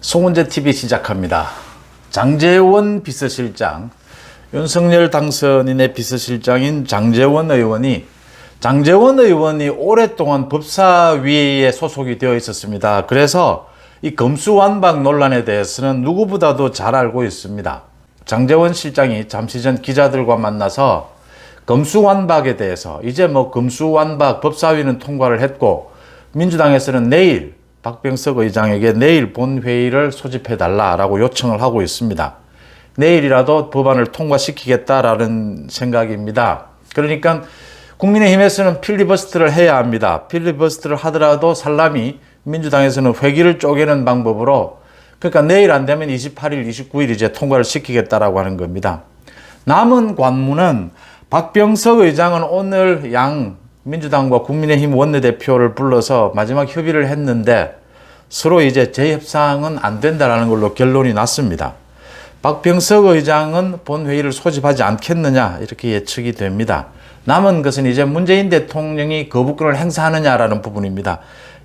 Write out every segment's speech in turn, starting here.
송은재 TV 시작합니다. 장제원 비서실장, 윤석열 당선인의 비서실장인 장제원 의원이 오랫동안 법사위에 소속이 되어 있었습니다. 그래서 이 검수완박 논란에 대해서는 누구보다도 잘 알고 있습니다. 장제원 실장이 잠시 전 기자들과 만나서 검수완박에 대해서 이제 검수완박 법사위는 통과를 했고 민주당에서는 내일 박병석 의장에게 내일 본회의를 소집해달라고 요청을 하고 있습니다. 내일이라도 법안을 통과시키겠다라는 생각입니다. 그러니까 국민의힘에서는 필리버스터를 해야 합니다. 필리버스터를 하더라도 살람이 민주당에서는 회기를 쪼개는 방법으로, 그러니까 내일 안 되면 28일, 29일 이제 통과를 시키겠다라고 하는 겁니다. 남은 관문은 박병석 의장은 오늘 민주당과 국민의힘 원내대표를 불러서 마지막 협의를 했는데 서로 이제 재협상은 안 된다라는 걸로 결론이 났습니다. 박병석 의장은 본회의를 소집하지 않겠느냐 이렇게 예측이 됩니다. 남은 것은 이제 문재인 대통령이 거부권을 행사하느냐라는 부분입니다.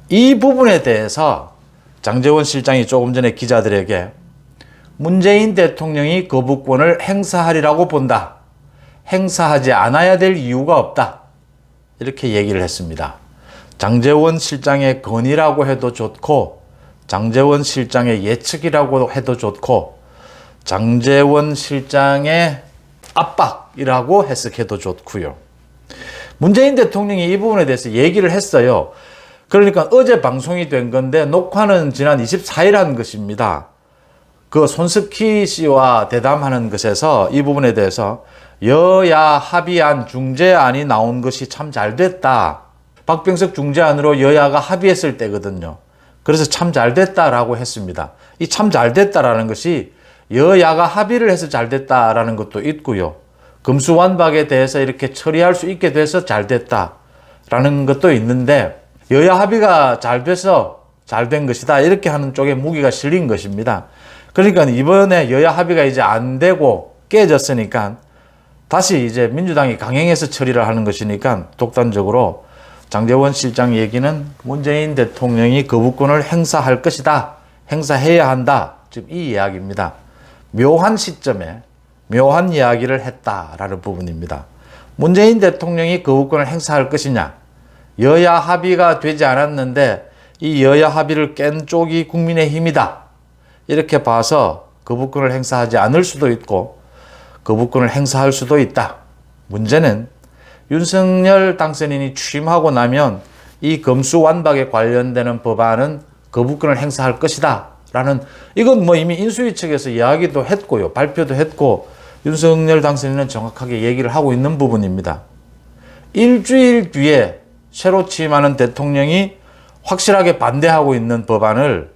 이 부분에 대해서 장제원 실장이 조금 전에 기자들에게 문재인 대통령이 거부권을 행사하리라고 본다. 행사하지 않아야 될 이유가 없다. 이렇게 얘기를 했습니다. 장제원 실장의 건의라고 해도 좋고, 장제원 실장의 예측이라고 해도 좋고, 장제원 실장의 압박이라고 해석해도 좋고요. 문재인 대통령이 이 부분에 대해서 얘기를 했어요. 그러니까 어제 방송이 된 건데 녹화는 지난 24일 한 것입니다. 그 손석희 씨와 대담하는 것에서 이 부분에 대해서 여야 합의안 중재안이 나온 것이 참 잘 됐다. 박병석 중재안으로 여야가 합의했을 때거든요. 그래서 참 잘 됐다라고 했습니다. 이 참 잘 됐다라는 것이 여야가 합의를 해서 잘 됐다라는 것도 있고요. 검수완박에 대해서 이렇게 처리할 수 있게 돼서 잘 됐다라는 것도 있는데, 여야 합의가 잘 돼서 잘 된 것이다 이렇게 하는 쪽에 무기가 실린 것입니다. 그러니까 이번에 여야 합의가 이제 안 되고 깨졌으니까 다시 이제 민주당이 강행해서 처리를 하는 것이니까 독단적으로 장제원 실장 얘기는 문재인 대통령이 거부권을 행사할 것이다. 행사해야 한다. 지금 이 이야기입니다. 묘한 시점에 묘한 이야기를 했다라는 부분입니다. 문재인 대통령이 거부권을 행사할 것이냐. 여야 합의가 되지 않았는데 이 여야 합의를 깬 쪽이 국민의힘이다. 이렇게 봐서 거부권을 행사하지 않을 수도 있고 거부권을 행사할 수도 있다. 문제는 윤석열 당선인이 취임하고 나면 이 검수완박에 관련되는 법안은 거부권을 행사할 것이다 라는, 이건 이미 인수위 측에서 이야기도 했고요. 발표도 했고 윤석열 당선인은 정확하게 얘기를 하고 있는 부분입니다. 일주일 뒤에 새로 취임하는 대통령이 확실하게 반대하고 있는 법안을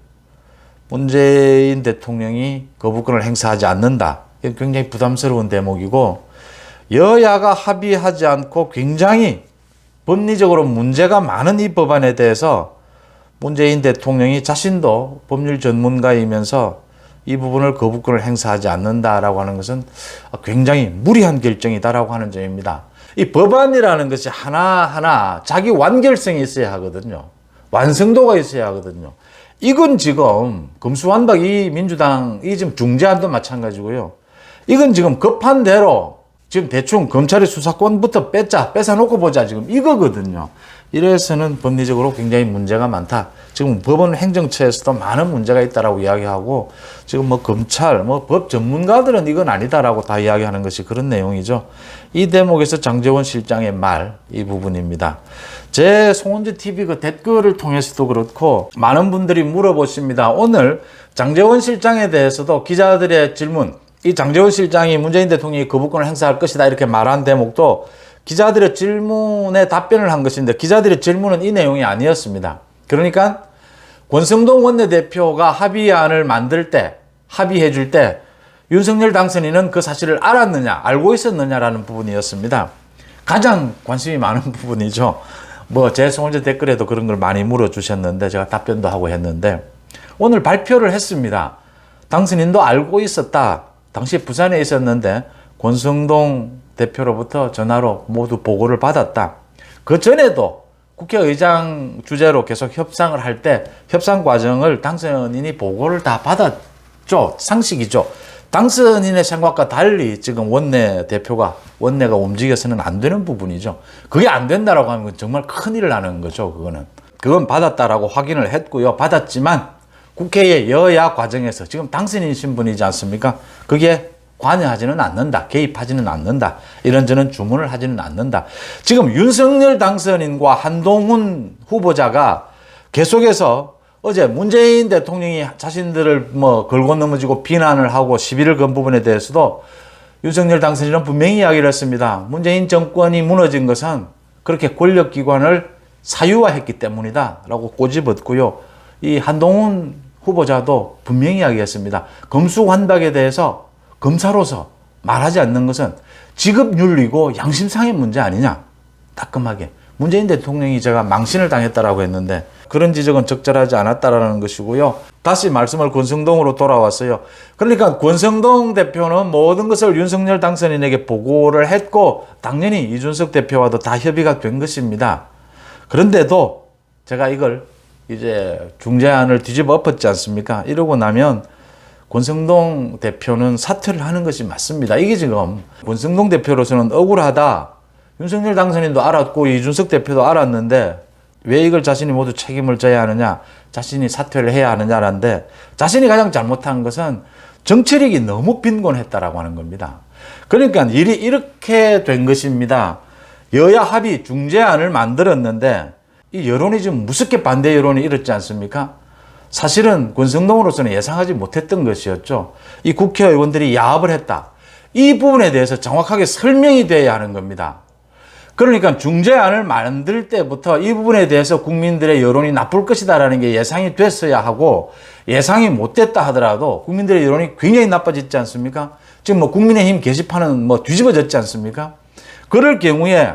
문재인 대통령이 거부권을 행사하지 않는다. 이건 굉장히 부담스러운 대목이고, 여야가 합의하지 않고 굉장히 법리적으로 문제가 많은 이 법안에 대해서 문재인 대통령이 자신도 법률 전문가이면서 이 부분을 거부권을 행사하지 않는다라고 하는 것은 굉장히 무리한 결정이다라고 하는 점입니다. 이 법안이라는 것이 하나하나 자기 완결성이 있어야 하거든요. 완성도가 있어야 하거든요. 이건 지금 검수완박 이 민주당 이 지금 중재안도 마찬가지고요. 이건 지금 급한 대로 지금 대충 검찰의 수사권부터 뺏어놓고 보자 지금 이거거든요. 이래서는 법리적으로 굉장히 문제가 많다. 지금 법원 행정처에서도 많은 문제가 있다라고 이야기하고, 지금 검찰, 법 전문가들은 이건 아니다라고 다 이야기하는 것이 그런 내용이죠. 이 대목에서 장제원 실장의 말, 이 부분입니다. 제 송은재 TV 그 댓글을 통해서도 그렇고 많은 분들이 물어보십니다. 오늘 장제원 실장에 대해서도 기자들의 질문, 이 장제원 실장이 문재인 대통령이 거부권을 행사할 것이다 이렇게 말한 대목도 기자들의 질문에 답변을 한 것인데, 기자들의 질문은 이 내용이 아니었습니다. 그러니까 권성동 원내대표가 합의안을 만들 때, 합의해 줄 때 윤석열 당선인은 그 사실을 알았느냐, 알고 있었느냐라는 부분이었습니다. 가장 관심이 많은 부분이죠. 제 송은재 댓글에도 그런 걸 많이 물어주셨는데 제가 답변도 하고 했는데, 오늘 발표를 했습니다. 당선인도 알고 있었다. 당시 부산에 있었는데 권성동 대표로부터 전화로 모두 보고를 받았다. 그 전에도 국회의장 주재로 계속 협상을 할 때 협상 과정을 당선인이 보고를 다 받았죠. 상식이죠. 당선인의 생각과 달리 지금 원내가 움직여서는 안 되는 부분이죠. 그게 안 된다라고 하면 정말 큰일을 하는 거죠. 그건 받았다라고 확인을 했고요. 받았지만 국회의 여야 과정에서 지금 당선인 신분이지 않습니까? 그게 관여하지는 않는다. 개입하지는 않는다. 이런저런 주문을 하지는 않는다. 지금 윤석열 당선인과 한동훈 후보자가 계속해서 어제 문재인 대통령이 자신들을 걸고 넘어지고 비난을 하고 시비를 건 부분에 대해서도 윤석열 당선인은 분명히 이야기를 했습니다. 문재인 정권이 무너진 것은 그렇게 권력기관을 사유화했기 때문이다 라고 꼬집었고요. 이 한동훈 후보자도 분명히 이야기했습니다. 검수완박에 대해서 검사로서 말하지 않는 것은 직업윤리고 양심상의 문제 아니냐. 따끔하게. 문재인 대통령이 제가 망신을 당했다라고 했는데 그런 지적은 적절하지 않았다라는 것이고요. 다시 말씀을 권성동으로 돌아왔어요. 그러니까 권성동 대표는 모든 것을 윤석열 당선인에게 보고를 했고 당연히 이준석 대표와도 다 협의가 된 것입니다. 그런데도 제가 이걸 이제 중재안을 뒤집어 엎었지 않습니까? 이러고 나면 권성동 대표는 사퇴를 하는 것이 맞습니다. 이게 지금 권성동 대표로서는 억울하다. 윤석열 당선인도 알았고 이준석 대표도 알았는데 왜 이걸 자신이 모두 책임을 져야 하느냐, 자신이 사퇴를 해야 하느냐라는데 자신이 가장 잘못한 것은 정치력이 너무 빈곤했다라고 하는 겁니다. 그러니까 일이 이렇게 된 것입니다. 여야 합의 중재안을 만들었는데 이 여론이 좀 무섭게 반대 여론이 일었지 않습니까? 사실은 권성동으로서는 예상하지 못했던 것이었죠. 이 국회의원들이 야합을 했다. 이 부분에 대해서 정확하게 설명이 돼야 하는 겁니다. 그러니까 중재안을 만들 때부터 이 부분에 대해서 국민들의 여론이 나쁠 것이다라는 게 예상이 됐어야 하고 예상이 못 됐다 하더라도 국민들의 여론이 굉장히 나빠졌지 않습니까? 지금 국민의힘 게시판은 뒤집어졌지 않습니까? 그럴 경우에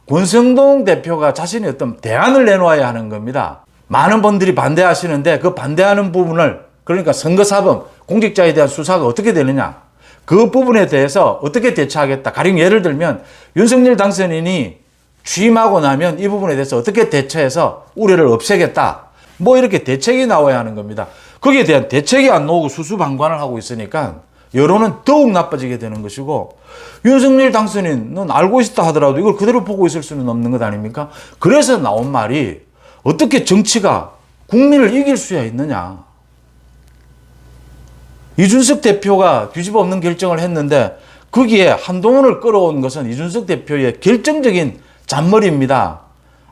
권성동 대표가 자신의 어떤 대안을 내놓아야 하는 겁니다. 많은 분들이 반대하시는데 그 반대하는 부분을 그러니까 선거사범, 공직자에 대한 수사가 어떻게 되느냐. 그 부분에 대해서 어떻게 대처하겠다. 가령 예를 들면 윤석열 당선인이 취임하고 나면 이 부분에 대해서 어떻게 대처해서 우려를 없애겠다. 이렇게 대책이 나와야 하는 겁니다. 거기에 대한 대책이 안 나오고 수수방관을 하고 있으니까 여론은 더욱 나빠지게 되는 것이고 윤석열 당선인은 알고 있다 하더라도 이걸 그대로 보고 있을 수는 없는 것 아닙니까? 그래서 나온 말이 어떻게 정치가 국민을 이길 수야 있느냐. 이준석 대표가 뒤집어 엎는 결정을 했는데 거기에 한동훈을 끌어온 것은 이준석 대표의 결정적인 잔머리입니다.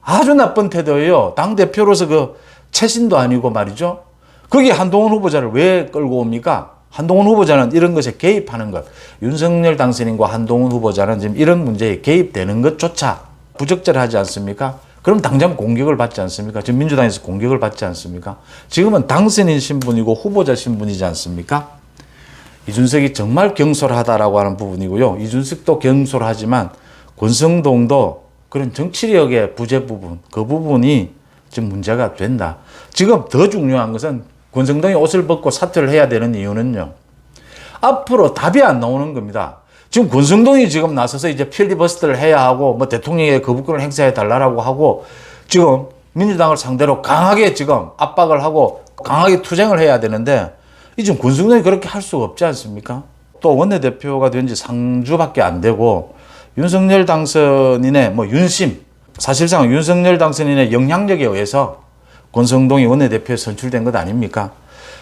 아주 나쁜 태도예요. 당대표로서 그 체신도 아니고 말이죠. 거기에 한동훈 후보자를 왜 끌고 옵니까? 한동훈 후보자는 이런 것에 개입하는 것. 윤석열 당선인과 한동훈 후보자는 지금 이런 문제에 개입되는 것조차 부적절하지 않습니까? 그럼 당장 공격을 받지 않습니까? 지금 민주당에서 공격을 받지 않습니까? 지금은 당선인 신분이고 후보자 신분이지 않습니까? 이준석이 정말 경솔하다라고 하는 부분이고요. 이준석도 경솔하지만 권성동도 그런 정치력의 부재 부분, 그 부분이 지금 문제가 된다. 지금 더 중요한 것은 권성동이 옷을 벗고 사퇴를 해야 되는 이유는요. 앞으로 답이 안 나오는 겁니다. 지금 권성동이 지금 나서서 이제 필리버스터를 해야 하고 대통령의 거부권을 행사해 달라고 하고 지금 민주당을 상대로 강하게 지금 압박을 하고 강하게 투쟁을 해야 되는데 이 지금 권성동이 그렇게 할 수가 없지 않습니까? 또 원내대표가 된 지 상주밖에 안 되고 윤석열 당선인의 윤심, 사실상 윤석열 당선인의 영향력에 의해서 권성동이 원내대표에 선출된 것 아닙니까?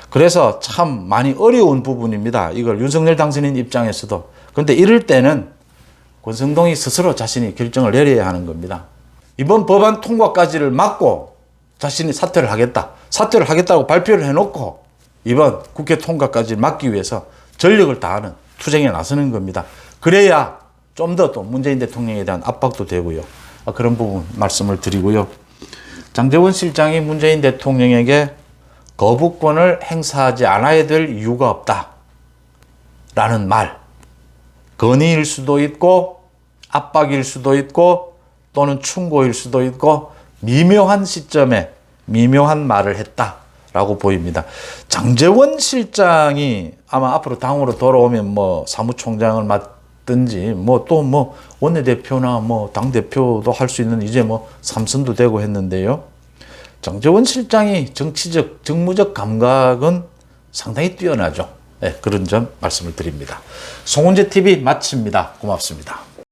그래서 참 많이 어려운 부분입니다. 이걸 윤석열 당선인 입장에서도. 그런데 이럴 때는 권성동이 스스로 자신이 결정을 내려야 하는 겁니다. 이번 법안 통과까지를 막고 자신이 사퇴를 하겠다고 발표를 해놓고 이번 국회 통과까지 막기 위해서 전력을 다하는 투쟁에 나서는 겁니다. 그래야 좀 더 또 문재인 대통령에 대한 압박도 되고요. 그런 부분 말씀을 드리고요. 장제원 실장이 문재인 대통령에게 거부권을 행사하지 않아야 될 이유가 없다. 라는 말. 건의일 수도 있고 압박일 수도 있고 또는 충고일 수도 있고 미묘한 시점에 미묘한 말을 했다라고 보입니다. 장제원 실장이 아마 앞으로 당으로 돌아오면 사무총장을 든지 뭐 또 뭐 원내대표나 뭐 당대표도 할 수 있는 이제 뭐 삼선도 되고 했는데요. 장제원 실장이 정치적, 정무적 감각은 상당히 뛰어나죠. 네, 그런 점 말씀을 드립니다. 송은재 TV 마칩니다. 고맙습니다.